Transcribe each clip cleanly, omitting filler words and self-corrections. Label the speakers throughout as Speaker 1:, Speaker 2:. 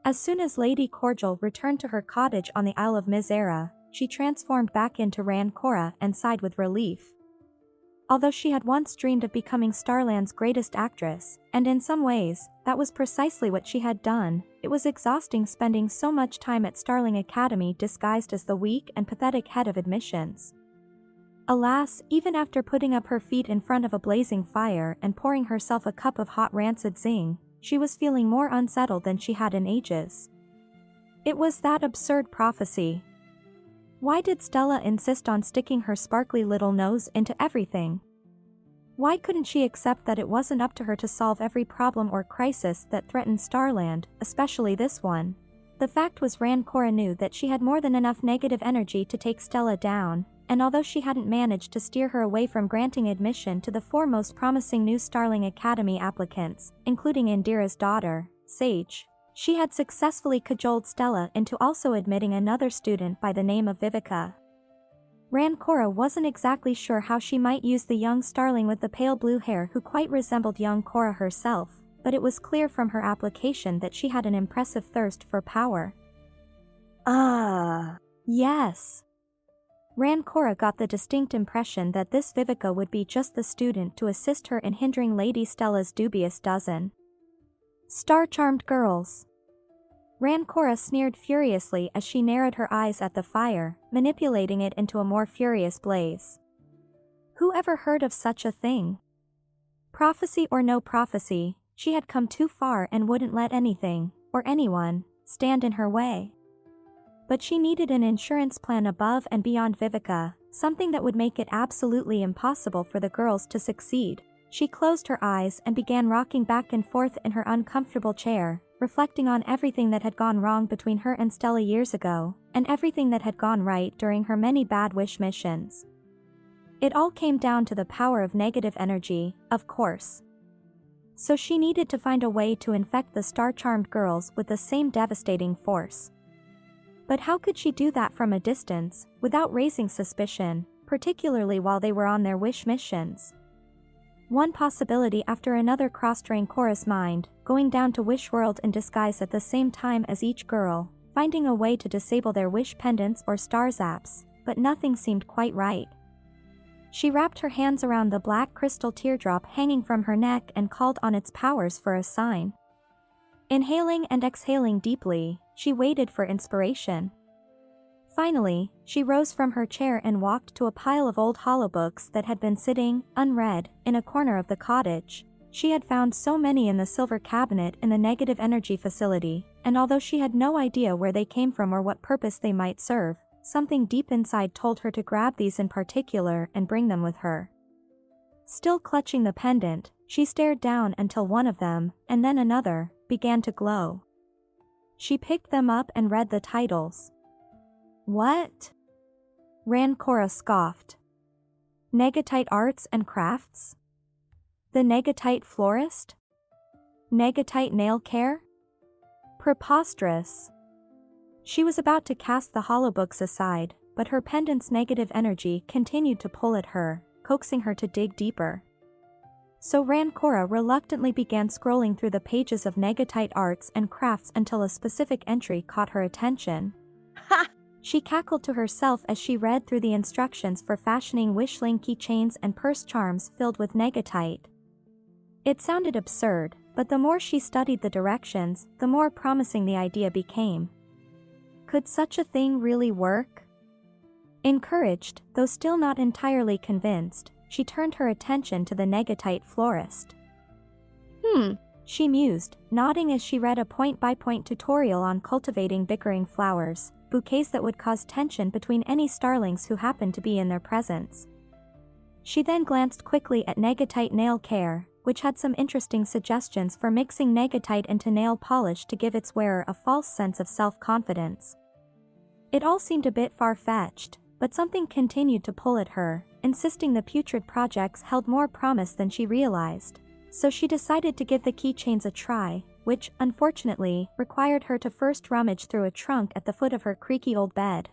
Speaker 1: As soon as Lady Cordial returned to her cottage on the Isle of Mizera, she transformed back into Rancora and sighed with relief. Although she had once dreamed of becoming Starland's greatest actress, and in some ways, that was precisely what she had done, it was exhausting spending so much time at Starling Academy disguised as the weak and pathetic head of admissions. Alas, even after putting up her feet in front of a blazing fire and pouring herself a cup of hot rancid zing, she was feeling more unsettled than she had in ages. It was that absurd prophecy. Why did Stella insist on sticking her sparkly little nose into everything? Why couldn't she accept that it wasn't up to her to solve every problem or crisis that threatened Starland, especially this one? The fact was Rancora knew that she had more than enough negative energy to take Stella down, and although she hadn't managed to steer her away from granting admission to the four most promising new Starling Academy applicants, including Indira's daughter, Sage, she had successfully cajoled Stella into also admitting another student by the name of Vivica. Rancora wasn't exactly sure how she might use the young Starling with the pale blue hair who quite resembled young Cora herself, but it was clear from her application that she had an impressive thirst for power. Yes. Rancora got the distinct impression that this Vivica would be just the student to assist her in hindering Lady Stella's dubious dozen star-charmed girls. Rancora sneered furiously as she narrowed her eyes at the fire, manipulating it into a more furious blaze. Who ever heard of such a thing? Prophecy or no prophecy, she had come too far and wouldn't let anything, or anyone, stand in her way. But she needed an insurance plan above and beyond Vivica, something that would make it absolutely impossible for the girls to succeed. She closed her eyes and began rocking back and forth in her uncomfortable chair, reflecting on everything that had gone wrong between her and Stella years ago, and everything that had gone right during her many bad wish missions. It all came down to the power of negative energy, of course. So she needed to find a way to infect the star-charmed girls with the same devastating force. But how could she do that from a distance, without raising suspicion, particularly while they were on their wish missions? One possibility after another crossed Rancora's mind, going down to Wish World in disguise at the same time as each girl, finding a way to disable their wish pendants or star zaps, but nothing seemed quite right. She wrapped her hands around the black crystal teardrop hanging from her neck and called on its powers for a sign. Inhaling and exhaling deeply, she waited for inspiration. Finally, she rose from her chair and walked to a pile of old holobooks that had been sitting, unread, in a corner of the cottage. She had found so many in the silver cabinet in the negative energy facility, and although she had no idea where they came from or what purpose they might serve, something deep inside told her to grab these in particular and bring them with her. Still clutching the pendant, she stared down until one of them, and then another, began to glow. She picked them up and read the titles. What? Rancora scoffed. Negatite Arts and Crafts? The Negatite Florist? Negatite Nail Care? Preposterous. She was about to cast the holobooks aside, but her pendant's negative energy continued to pull at her, coaxing her to dig deeper. So Rancora reluctantly began scrolling through the pages of Negatite Arts and Crafts until a specific entry caught her attention.
Speaker 2: Ha!
Speaker 1: She cackled to herself as she read through the instructions for fashioning wishling keychains and purse charms filled with negatite. It sounded absurd, but the more she studied the directions, the more promising the idea became. Could such a thing really work? Encouraged, though still not entirely convinced, she turned her attention to the negatite florist. She mused, nodding as she read a point-by-point tutorial on cultivating bickering flowers, bouquets that would cause tension between any starlings who happened to be in their presence. She then glanced quickly at Negatite Nail Care, which had some interesting suggestions for mixing negatite into nail polish to give its wearer a false sense of self-confidence. It all seemed a bit far-fetched, but something continued to pull at her, insisting the putrid projects held more promise than she realized. So she decided to give the keychains a try, which, unfortunately, required her to first rummage through a trunk at the foot of her creaky old bed.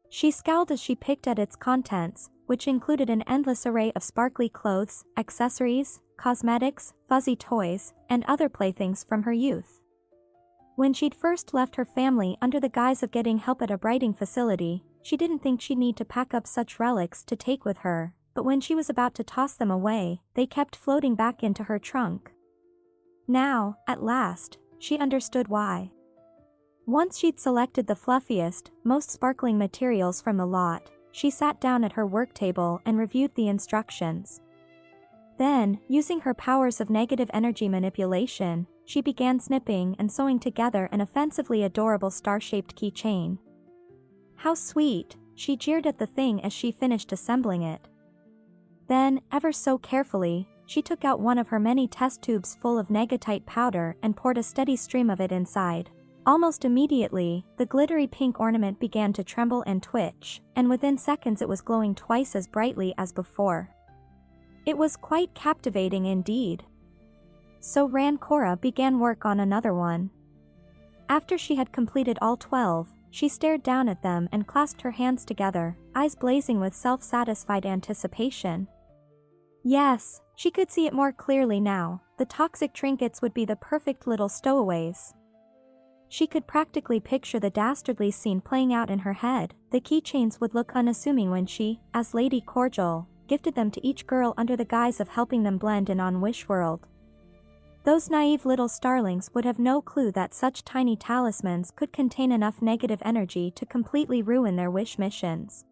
Speaker 1: She scowled as she picked at its contents, which included an endless array of sparkly clothes, accessories, cosmetics, fuzzy toys, and other playthings from her youth. When she'd first left her family under the guise of getting help at a writing facility, she didn't think she'd need to pack up such relics to take with her, but when she was about to toss them away, they kept floating back into her trunk. Now, at last, she understood why. Once she'd selected the fluffiest, most sparkling materials from the lot, she sat down at her work table and reviewed the instructions. Then, using her powers of negative energy manipulation, she began snipping and sewing together an offensively adorable star-shaped keychain. How sweet, she jeered at the thing as she finished assembling it. Then, ever so carefully, she took out one of her many test tubes full of negatite powder and poured a steady stream of it inside. Almost immediately, the glittery pink ornament began to tremble and twitch, and within seconds it was glowing twice as brightly as before. It was quite captivating indeed. So Rancora began work on another one. After she had completed all 12, she stared down at them and clasped her hands together, eyes blazing with self-satisfied anticipation. Yes, she could see it more clearly now, the toxic trinkets would be the perfect little stowaways. She could practically picture the dastardly scene playing out in her head. The keychains would look unassuming when she, as Lady Cordial, gifted them to each girl under the guise of helping them blend in on Wishworld. Those naive little starlings would have no clue that such tiny talismans could contain enough negative energy to completely ruin their wish missions.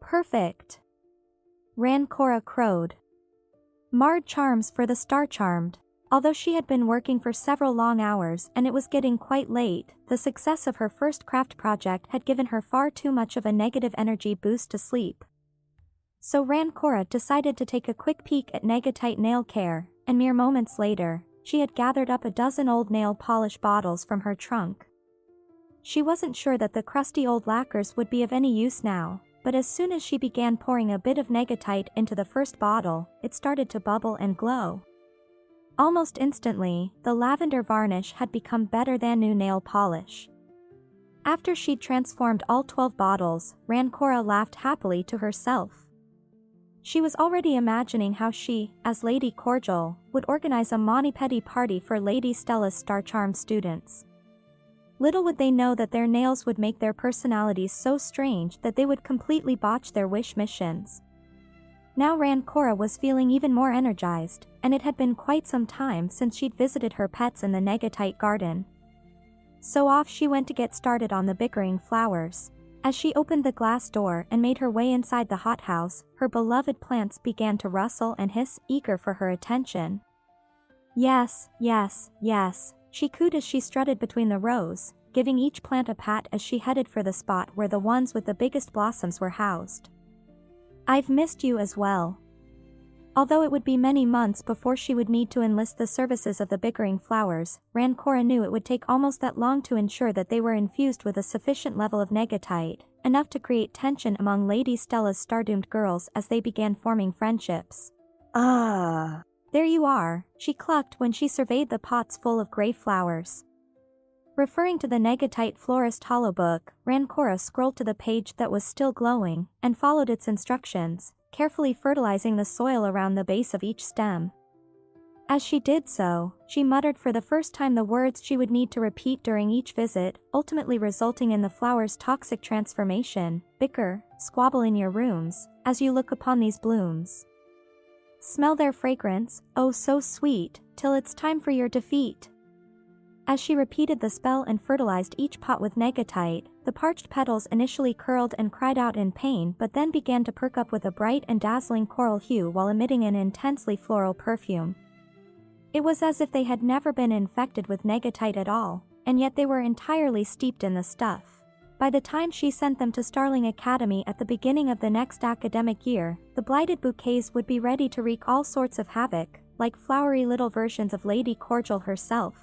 Speaker 1: Perfect! Rancora crowed. Marred charms for the star-charmed. Although she had been working for several long hours and it was getting quite late, the success of her first craft project had given her far too much of a negative energy boost to sleep. So Rancora decided to take a quick peek at negatite nail care, and mere moments later, she had gathered up a dozen old nail polish bottles from her trunk. She wasn't sure that the crusty old lacquers would be of any use now, but as soon as she began pouring a bit of negatite into the first bottle, it started to bubble and glow. Almost instantly, the lavender varnish had become better than new nail polish. After she'd transformed all 12 bottles, Rancora laughed happily to herself. She was already imagining how she, as Lady Cordial, would organize a mani-pedi party for Lady Stella's star-charmed students. Little would they know that their nails would make their personalities so strange that they would completely botch their wish missions. Now Rancora was feeling even more energized, and it had been quite some time since she'd visited her pets in the negatite garden. So off she went to get started on the bickering flowers. As she opened the glass door and made her way inside the hothouse, her beloved plants began to rustle and hiss, eager for her attention. Yes, yes, yes, she cooed as she strutted between the rows, giving each plant a pat as she headed for the spot where the ones with the biggest blossoms were housed. I've missed you as well. Although it would be many months before she would need to enlist the services of the bickering flowers, Rancora knew it would take almost that long to ensure that they were infused with a sufficient level of negatite, enough to create tension among Lady Stella's star-doomed girls as they began forming friendships. Ah! There you are, she clucked when she surveyed the pots full of gray flowers. Referring to the negatite florist hollow book, Rancora scrolled to the page that was still glowing, and followed its instructions, carefully fertilizing the soil around the base of each stem. As she did so, she muttered for the first time the words she would need to repeat during each visit, ultimately resulting in the flower's toxic transformation: bicker, squabble in your rooms, as you look upon these blooms. Smell their fragrance, oh so sweet, till it's time for your defeat. As she repeated the spell and fertilized each pot with negatite, the parched petals initially curled and cried out in pain but then began to perk up with a bright and dazzling coral hue while emitting an intensely floral perfume. It was as if they had never been infected with negatite at all, and yet they were entirely steeped in the stuff. By the time she sent them to Starling Academy at the beginning of the next academic year, the blighted bouquets would be ready to wreak all sorts of havoc, like flowery little versions of Lady Cordial herself.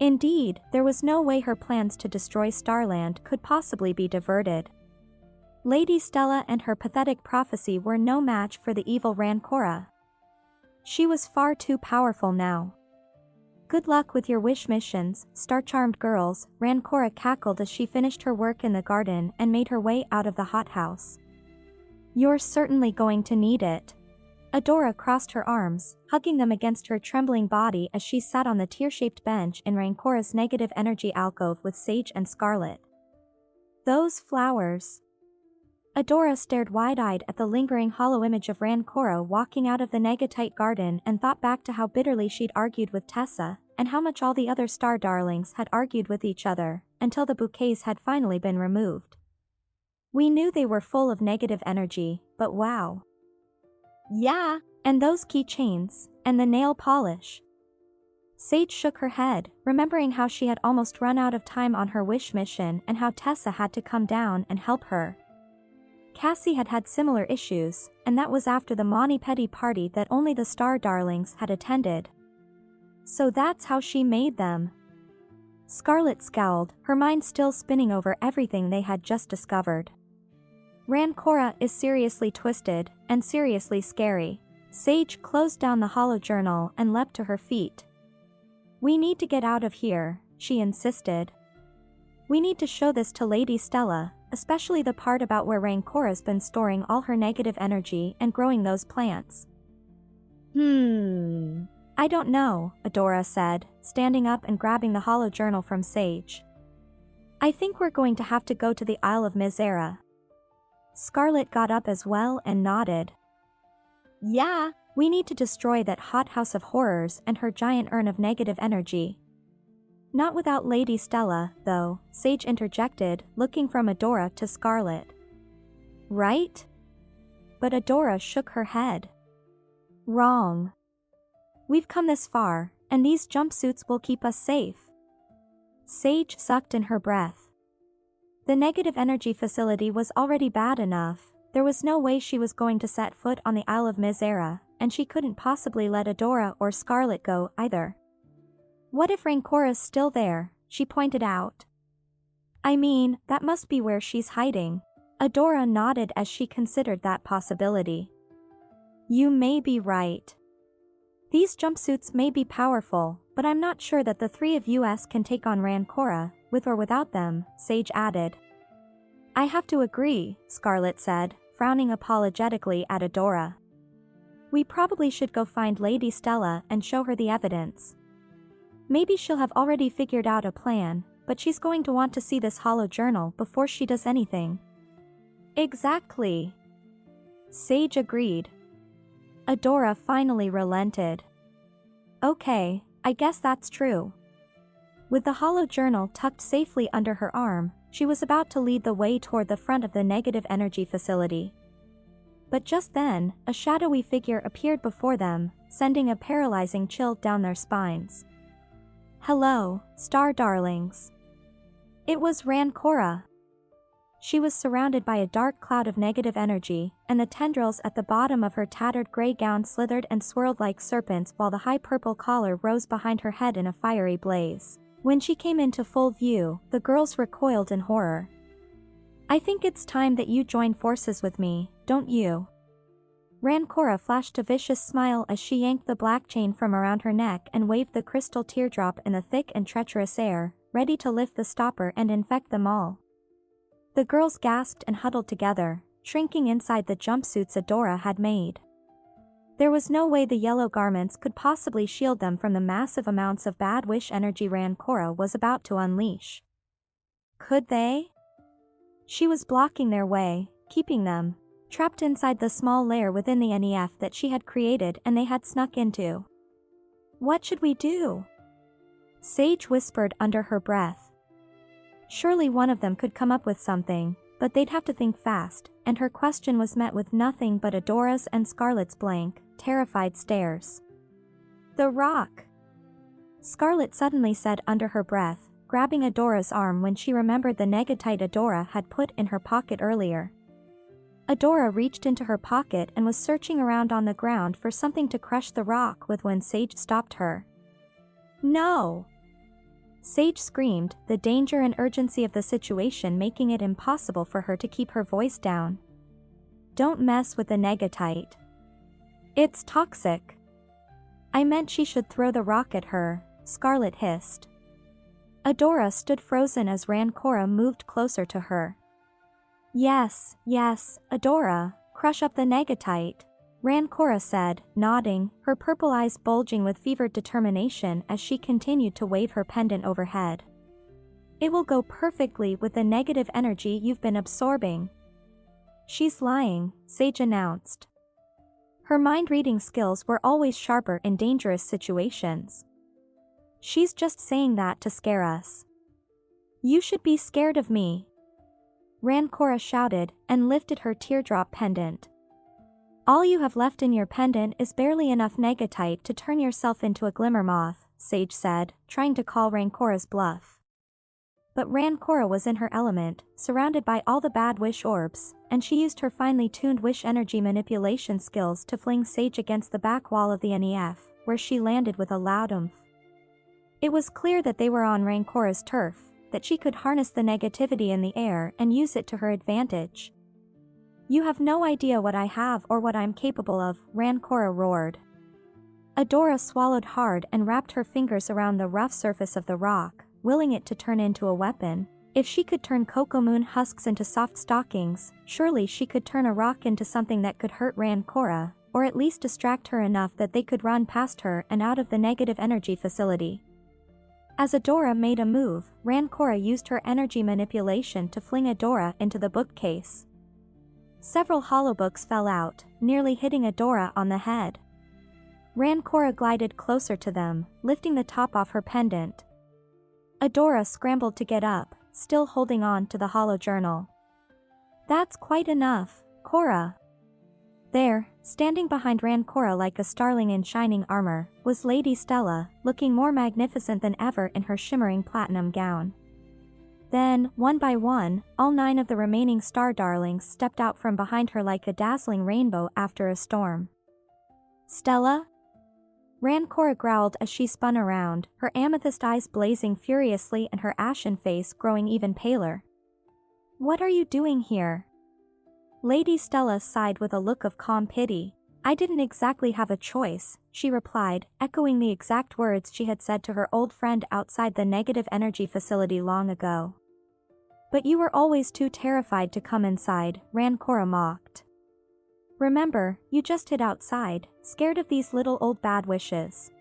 Speaker 1: Indeed, there was no way her plans to destroy Starland could possibly be diverted. Lady Stella and her pathetic prophecy were no match for the evil Rancora. She was far too powerful now. Good luck with your wish missions, star-charmed girls, Rancora cackled as she finished her work in the garden and made her way out of the hothouse. You're certainly going to need it. Adora crossed her arms, hugging them against her trembling body as she sat on the tear-shaped bench in Rancora's negative energy alcove with Sage and Scarlet. Those flowers. Adora stared wide-eyed at the lingering hollow image of Rancora walking out of the negatite garden and thought back to how bitterly she'd argued with Tessa, and how much all the other star darlings had argued with each other, until the bouquets had finally been removed. We knew they were full of negative energy, but wow.
Speaker 2: Yeah.
Speaker 1: And those keychains, and the nail polish. Sage shook her head, remembering how she had almost run out of time on her wish mission and how Tessa had to come down and help her. Cassie had had similar issues, and that was after the Mani Petty party that only the Star Darlings had attended. So that's how she made them. Scarlet scowled, her mind still spinning over everything they had just discovered. Rancora is seriously twisted, and seriously scary. Sage closed down the hollow journal and leapt to her feet. We need to get out of here, she insisted. We need to show this to Lady Stella, especially the part about where Rancora's been storing all her negative energy and growing those plants. I don't know, Adora said, standing up and grabbing the hollow journal from Sage. I think we're going to have to go to the Isle of Mizera. Scarlet got up as well and nodded.
Speaker 2: Yeah.
Speaker 1: We need to destroy that hothouse of horrors and her giant urn of negative energy. Not without Lady Stella, though, Sage interjected, looking from Adora to Scarlet. Right? But Adora shook her head. Wrong. We've come this far, and these jumpsuits will keep us safe. Sage sucked in her breath. The negative energy facility was already bad enough, there was no way she was going to set foot on the Isle of Mizera, and she couldn't possibly let Adora or Scarlet go either. What if Rancora's still there, she pointed out. I mean, that must be where she's hiding. Adora nodded as she considered that possibility. You may be right. These jumpsuits may be powerful, but I'm not sure that the three of us can take on Rancora, with or without them, Sage added. I have to agree, Scarlet said, frowning apologetically at Adora. We probably should go find Lady Stella and show her the evidence. Maybe she'll have already figured out a plan, but she's going to want to see this hollow journal before she does anything. Exactly. Sage agreed. Adora finally relented. Okay, I guess that's true. With the hollow journal tucked safely under her arm, she was about to lead the way toward the front of the negative energy facility. But just then, a shadowy figure appeared before them, sending a paralyzing chill down their spines. Hello, Star Darlings. It was Rancora. She was surrounded by a dark cloud of negative energy, and the tendrils at the bottom of her tattered gray gown slithered and swirled like serpents while the high purple collar rose behind her head in a fiery blaze. When she came into full view, the girls recoiled in horror. I think it's time that you join forces with me, don't you? Rancora flashed a vicious smile as she yanked the black chain from around her neck and waved the crystal teardrop in the thick and treacherous air, ready to lift the stopper and infect them all. The girls gasped and huddled together, shrinking inside the jumpsuits Adora had made. There was no way the yellow garments could possibly shield them from the massive amounts of bad wish energy Rancora was about to unleash. Could they? She was blocking their way, keeping them trapped inside the small lair within the NEF that she had created and they had snuck into. What should we do? Sage whispered under her breath. Surely one of them could come up with something, but they'd have to think fast, and her question was met with nothing but Adora's and Scarlet's blank, terrified stares. The rock! Scarlet suddenly said under her breath, grabbing Adora's arm when she remembered the negatite Adora had put in her pocket earlier. Adora reached into her pocket and was searching around on the ground for something to crush the rock with when Sage stopped her. No! Sage screamed, the danger and urgency of the situation making it impossible for her to keep her voice down. Don't mess with the negatite. It's toxic. I meant she should throw the rock at her, Scarlet hissed. Adora stood frozen as Rancora moved closer to her. Yes, Adora, crush up the negatite. Rancora said, nodding, her purple eyes bulging with fevered determination as she continued to wave her pendant overhead. It will go perfectly with the negative energy you've been absorbing. She's lying, Sage announced. Her mind-reading skills were always sharper in dangerous situations. She's just saying that to scare us. You should be scared of me, Rancora shouted and lifted her teardrop pendant. All you have left in your pendant is barely enough negatite to turn yourself into a glimmer moth, Sage said, trying to call Rancora's bluff. But Rancora was in her element, surrounded by all the bad wish orbs, and she used her finely tuned wish energy manipulation skills to fling Sage against the back wall of the NEF, where she landed with a loud oomph. It was clear that they were on Rancora's turf, that she could harness the negativity in the air and use it to her advantage. You have no idea what I have or what I'm capable of, Rancora roared. Adora swallowed hard and wrapped her fingers around the rough surface of the rock, willing it to turn into a weapon. If she could turn Cocomoon husks into soft stockings, surely she could turn a rock into something that could hurt Rancora, or at least distract her enough that they could run past her and out of the negative energy facility. As Adora made a move, Rancora used her energy manipulation to fling Adora into the bookcase. Several hollow books fell out, nearly hitting Adora on the head. Rancora glided closer to them, lifting the top off her pendant. Adora scrambled to get up, still holding on to the hollow journal. That's quite enough, Cora. There, standing behind Rancora like a starling in shining armor, was Lady Stella, looking more magnificent than ever in her shimmering platinum gown. Then, one by one, all 9 of the remaining star darlings stepped out from behind her like a dazzling rainbow after a storm. Stella? Rancora growled as she spun around, her amethyst eyes blazing furiously and her ashen face growing even paler. What are you doing here? Lady Stella sighed with a look of calm pity. I didn't exactly have a choice, she replied, echoing the exact words she had said to her old friend outside the negative energy facility long ago. But you were always too terrified to come inside, Rancora mocked. Remember, you just hid outside, scared of these little old bad wishes.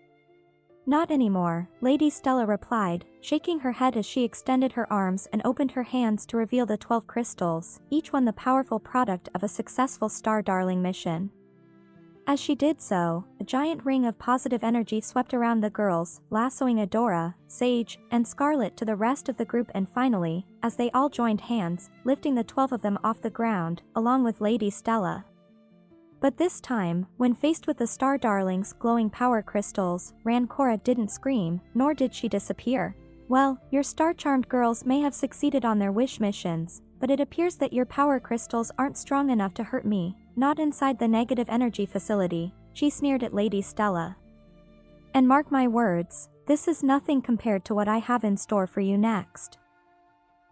Speaker 1: Not anymore, Lady Stella replied, shaking her head as she extended her arms and opened her hands to reveal the 12 crystals, each one the powerful product of a successful Star Darling mission. As she did so, a giant ring of positive energy swept around the girls, lassoing Adora, Sage, and Scarlet to the rest of the group and finally, as they all joined hands, lifting the 12 of them off the ground, along with Lady Stella. But this time, when faced with the Star Darling's glowing power crystals, Rancora didn't scream, nor did she disappear. Well, your star-charmed girls may have succeeded on their wish missions, but it appears that your power crystals aren't strong enough to hurt me, not inside the negative energy facility, she sneered at Lady Stella. And mark my words, this is nothing compared to what I have in store for you next.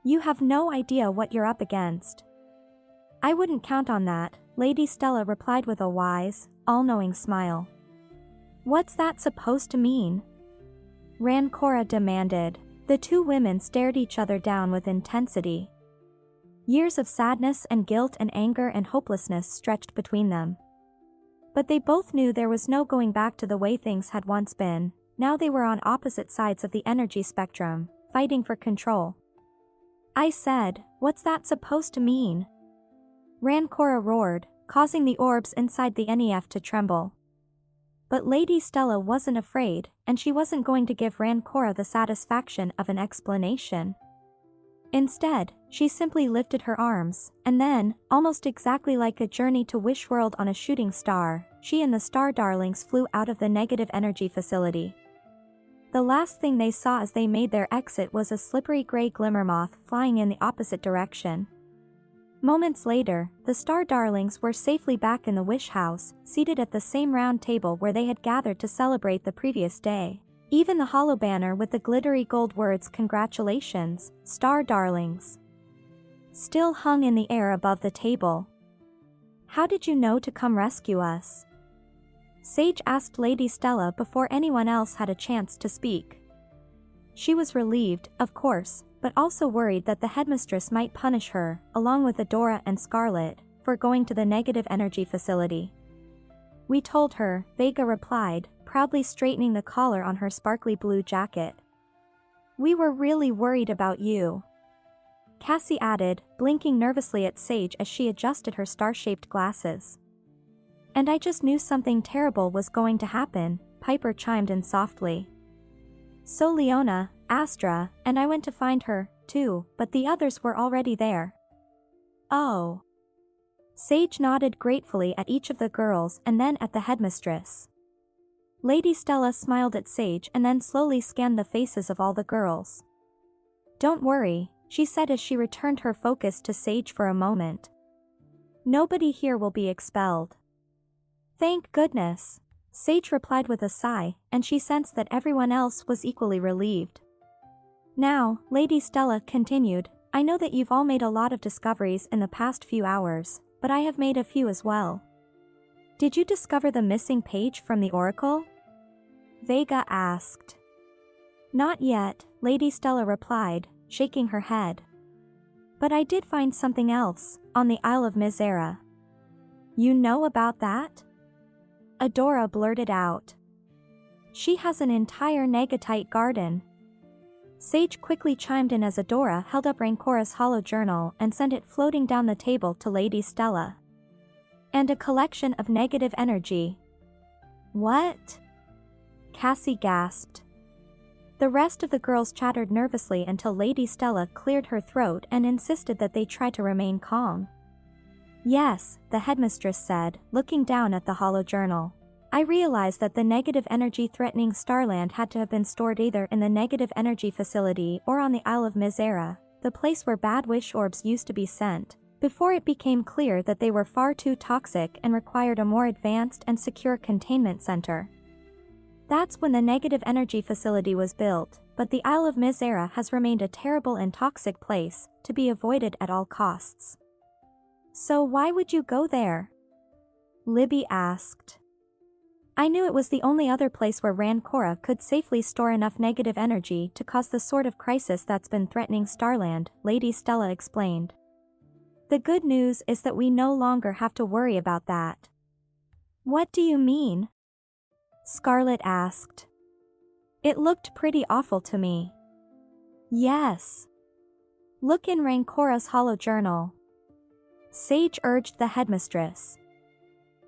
Speaker 1: You have no idea what you're up against. I wouldn't count on that, Lady Stella replied with a wise, all-knowing smile. What's that supposed to mean? Rancora demanded. The two women stared each other down with intensity. Years of sadness and guilt and anger and hopelessness stretched between them. But they both knew there was no going back to the way things had once been. Now they were on opposite sides of the energy spectrum, fighting for control. I said, what's that supposed to mean? Rancora roared, causing the orbs inside the NEF to tremble. But Lady Stella wasn't afraid, and she wasn't going to give Rancora the satisfaction of an explanation. Instead, she simply lifted her arms, and then, almost exactly like a journey to Wish World on a shooting star, she and the Star Darlings flew out of the negative energy facility. The last thing they saw as they made their exit was a slippery gray glimmer moth flying in the opposite direction. Moments later, the Star Darlings were safely back in the Wish House, seated at the same round table where they had gathered to celebrate the previous day. Even the hollow banner with the glittery gold words "Congratulations, Star Darlings" still hung in the air above the table. How did you know to come rescue us? Sage asked Lady Stella before anyone else had a chance to speak. She was relieved, of course, but also worried that the headmistress might punish her, along with Adora and Scarlet, for going to the negative energy facility. We told her, Vega replied, proudly straightening the collar on her sparkly blue jacket. We were really worried about you. Cassie added, blinking nervously at Sage as she adjusted her star-shaped glasses. And I just knew something terrible was going to happen, Piper chimed in softly. So Leona, Astra, and I went to find her, too, but the others were already there. Oh. Sage nodded gratefully at each of the girls and then at the headmistress. Lady Stella smiled at Sage and then slowly scanned the faces of all the girls. Don't worry, she said as she returned her focus to Sage for a moment. Nobody here will be expelled. Thank goodness, Sage replied with a sigh, and she sensed that everyone else was equally relieved. Now, Lady Stella continued, I know that you've all made a lot of discoveries in the past few hours, but I have made a few as well. Did you discover the missing page from the Oracle? Vega asked. Not yet, Lady Stella replied, shaking her head. But I did find something else, on the Isle of Mizera. You know about that? Adora blurted out. She has an entire negatite garden. Sage quickly chimed in as Adora held up Rancora's hollow journal and sent it floating down the table to Lady Stella. And a collection of negative energy. What? Cassie gasped. The rest of the girls chattered nervously until Lady Stella cleared her throat and insisted that they try to remain calm. Yes, the headmistress said, looking down at the hollow journal. I realized that the negative energy threatening Starland had to have been stored either in the negative energy facility or on the Isle of Mizera, the place where bad wish orbs used to be sent, before it became clear that they were far too toxic and required a more advanced and secure containment center. That's when the negative energy facility was built, but the Isle of Mizera has remained a terrible and toxic place, to be avoided at all costs. So why would you go there? Libby asked. I knew it was the only other place where Rancora could safely store enough negative energy to cause the sort of crisis that's been threatening Starland, Lady Stella explained. The good news is that we no longer have to worry about that. What do you mean? Scarlet asked. It looked pretty awful to me. Yes. Look in Rancora's hollow journal. Sage urged the headmistress.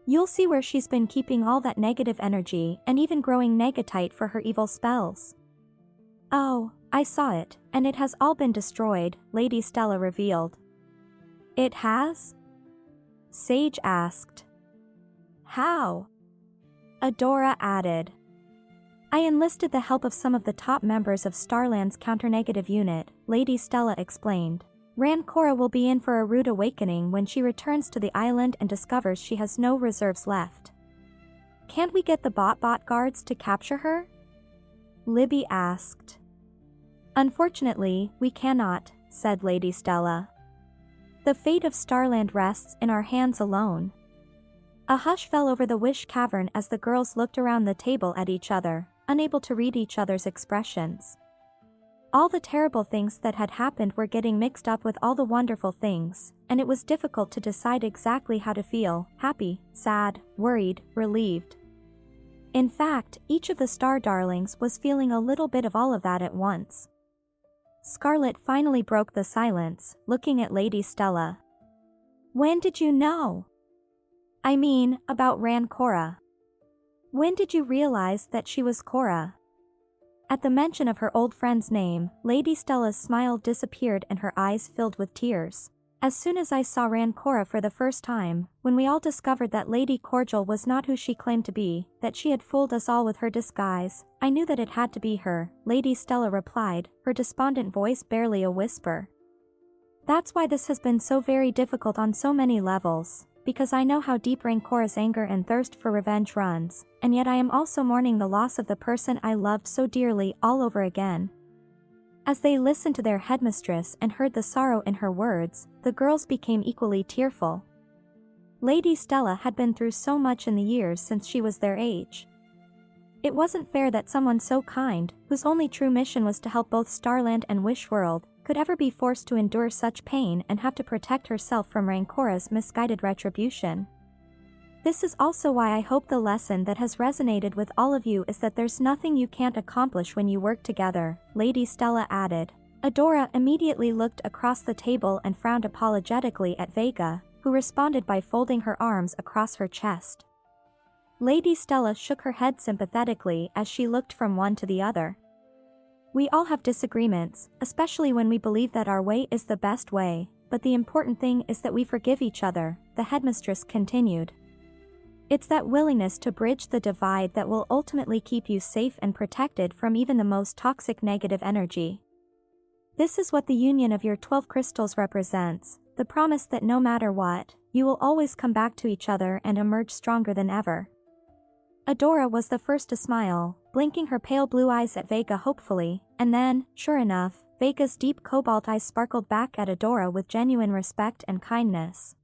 Speaker 1: You'll see where she's been keeping all that negative energy and even growing negatite for her evil spells. Oh, I saw it, and it has all been destroyed, Lady Stella revealed. It has? Sage asked. How? Adora added. I enlisted the help of some of the top members of Starland's counter-negative unit, Lady Stella explained. Rancora will be in for a rude awakening when she returns to the island and discovers she has no reserves left. Can't we get the bot guards to capture her? Libby asked. Unfortunately, we cannot, said Lady Stella. The fate of Starland rests in our hands alone. A hush fell over the Wish Cavern as the girls looked around the table at each other, unable to read each other's expressions. All the terrible things that had happened were getting mixed up with all the wonderful things, and it was difficult to decide exactly how to feel, happy, sad, worried, relieved. In fact, each of the Star Darlings was feeling a little bit of all of that at once. Scarlet finally broke the silence, looking at Lady Stella. When did you know? I mean, about Rancora. When did you realize that she was Cora? At the mention of her old friend's name, Lady Stella's smile disappeared and her eyes filled with tears. As soon as I saw Rancora for the first time, when we all discovered that Lady Cordial was not who she claimed to be, that she had fooled us all with her disguise, I knew that it had to be her, Lady Stella replied, her despondent voice barely a whisper. That's why this has been so very difficult on so many levels, because I know how deep Rancora's anger and thirst for revenge runs, and yet I am also mourning the loss of the person I loved so dearly all over again. As they listened to their headmistress and heard the sorrow in her words, the girls became equally tearful. Lady Stella had been through so much in the years since she was their age. It wasn't fair that someone so kind, whose only true mission was to help both Starland and Wishworld, could ever be forced to endure such pain and have to protect herself from Rancora's misguided retribution. This is also why I hope the lesson that has resonated with all of you is that there's nothing you can't accomplish when you work together, Lady Stella added. Adora immediately looked across the table and frowned apologetically at Vega, who responded by folding her arms across her chest. Lady Stella shook her head sympathetically as she looked from one to the other. We all have disagreements, especially when we believe that our way is the best way, but the important thing is that we forgive each other, the headmistress continued. It's that willingness to bridge the divide that will ultimately keep you safe and protected from even the most toxic negative energy. This is what the union of your 12 crystals represents, the promise that no matter what, you will always come back to each other and emerge stronger than ever. Adora was the first to smile, blinking her pale blue eyes at Vega hopefully, and then, sure enough, Vega's deep cobalt eyes sparkled back at Adora with genuine respect and kindness.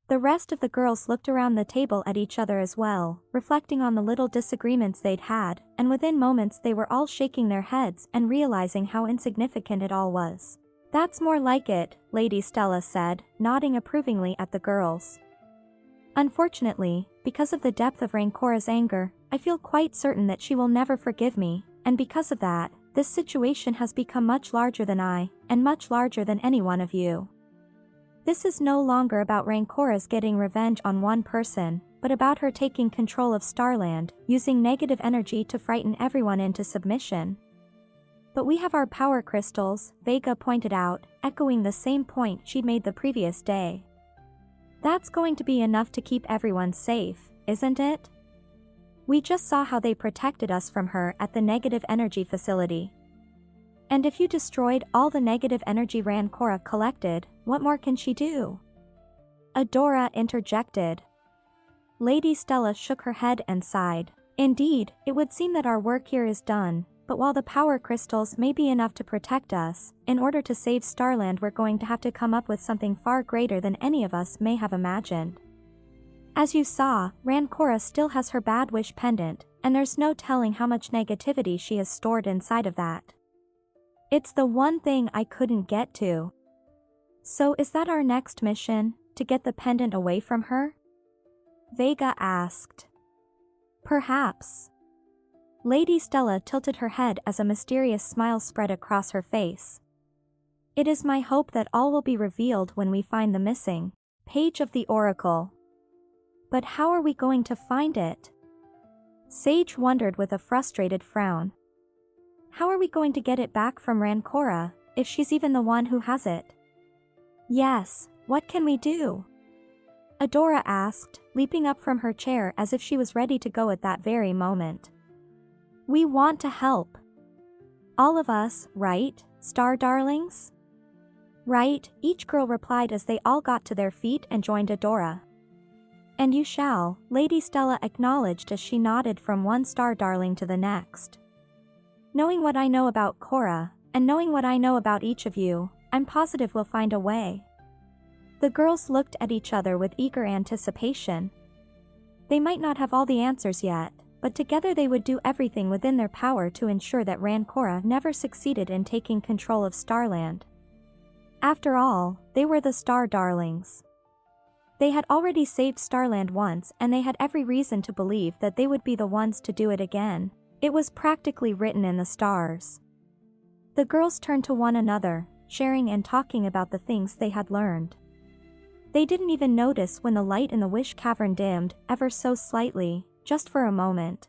Speaker 1: The rest of the girls looked around the table at each other as well, reflecting on the little disagreements they'd had, and within moments they were all shaking their heads and realizing how insignificant it all was. That's more like it, Lady Stella said, nodding approvingly at the girls. Unfortunately, because of the depth of Rancora's anger, I feel quite certain that she will never forgive me, and because of that, this situation has become much larger than I, and much larger than any one of you. This is no longer about Rancora's getting revenge on one person, but about her taking control of Starland, using negative energy to frighten everyone into submission. But we have our power crystals, Vega pointed out, echoing the same point she'd made the previous day. That's going to be enough to keep everyone safe, isn't it? We just saw how they protected us from her at the negative energy facility. And if you destroyed all the negative energy Rancora collected, what more can she do? Adora interjected. Lady Stella shook her head and sighed. Indeed, it would seem that our work here is done, but while the power crystals may be enough to protect us, in order to save Starland we're going to have to come up with something far greater than any of us may have imagined. As you saw, Rancora still has her bad wish pendant, and there's no telling how much negativity she has stored inside of that. It's the one thing I couldn't get to. So is that our next mission, to get the pendant away from her? Vega asked. Perhaps. Lady Stella tilted her head as a mysterious smile spread across her face. It is my hope that all will be revealed when we find the missing page of the Oracle. But how are we going to find it? Sage wondered with a frustrated frown. How are we going to get it back from Rancora, if she's even the one who has it? Yes, what can we do? Adora asked, leaping up from her chair as if she was ready to go at that very moment. We want to help. All of us, right, Star Darlings? Right, each girl replied as they all got to their feet and joined Adora. And you shall, Lady Stella acknowledged as she nodded from one Star Darling to the next. Knowing what I know about Cora, and knowing what I know about each of you, I'm positive we'll find a way. The girls looked at each other with eager anticipation. They might not have all the answers yet, but together they would do everything within their power to ensure that Rancora never succeeded in taking control of Starland. After all, they were the Star Darlings. They had already saved Starland once and they had every reason to believe that they would be the ones to do it again. It was practically written in the stars. The girls turned to one another, sharing and talking about the things they had learned. They didn't even notice when the light in the Wish Cavern dimmed, ever so slightly, just for a moment.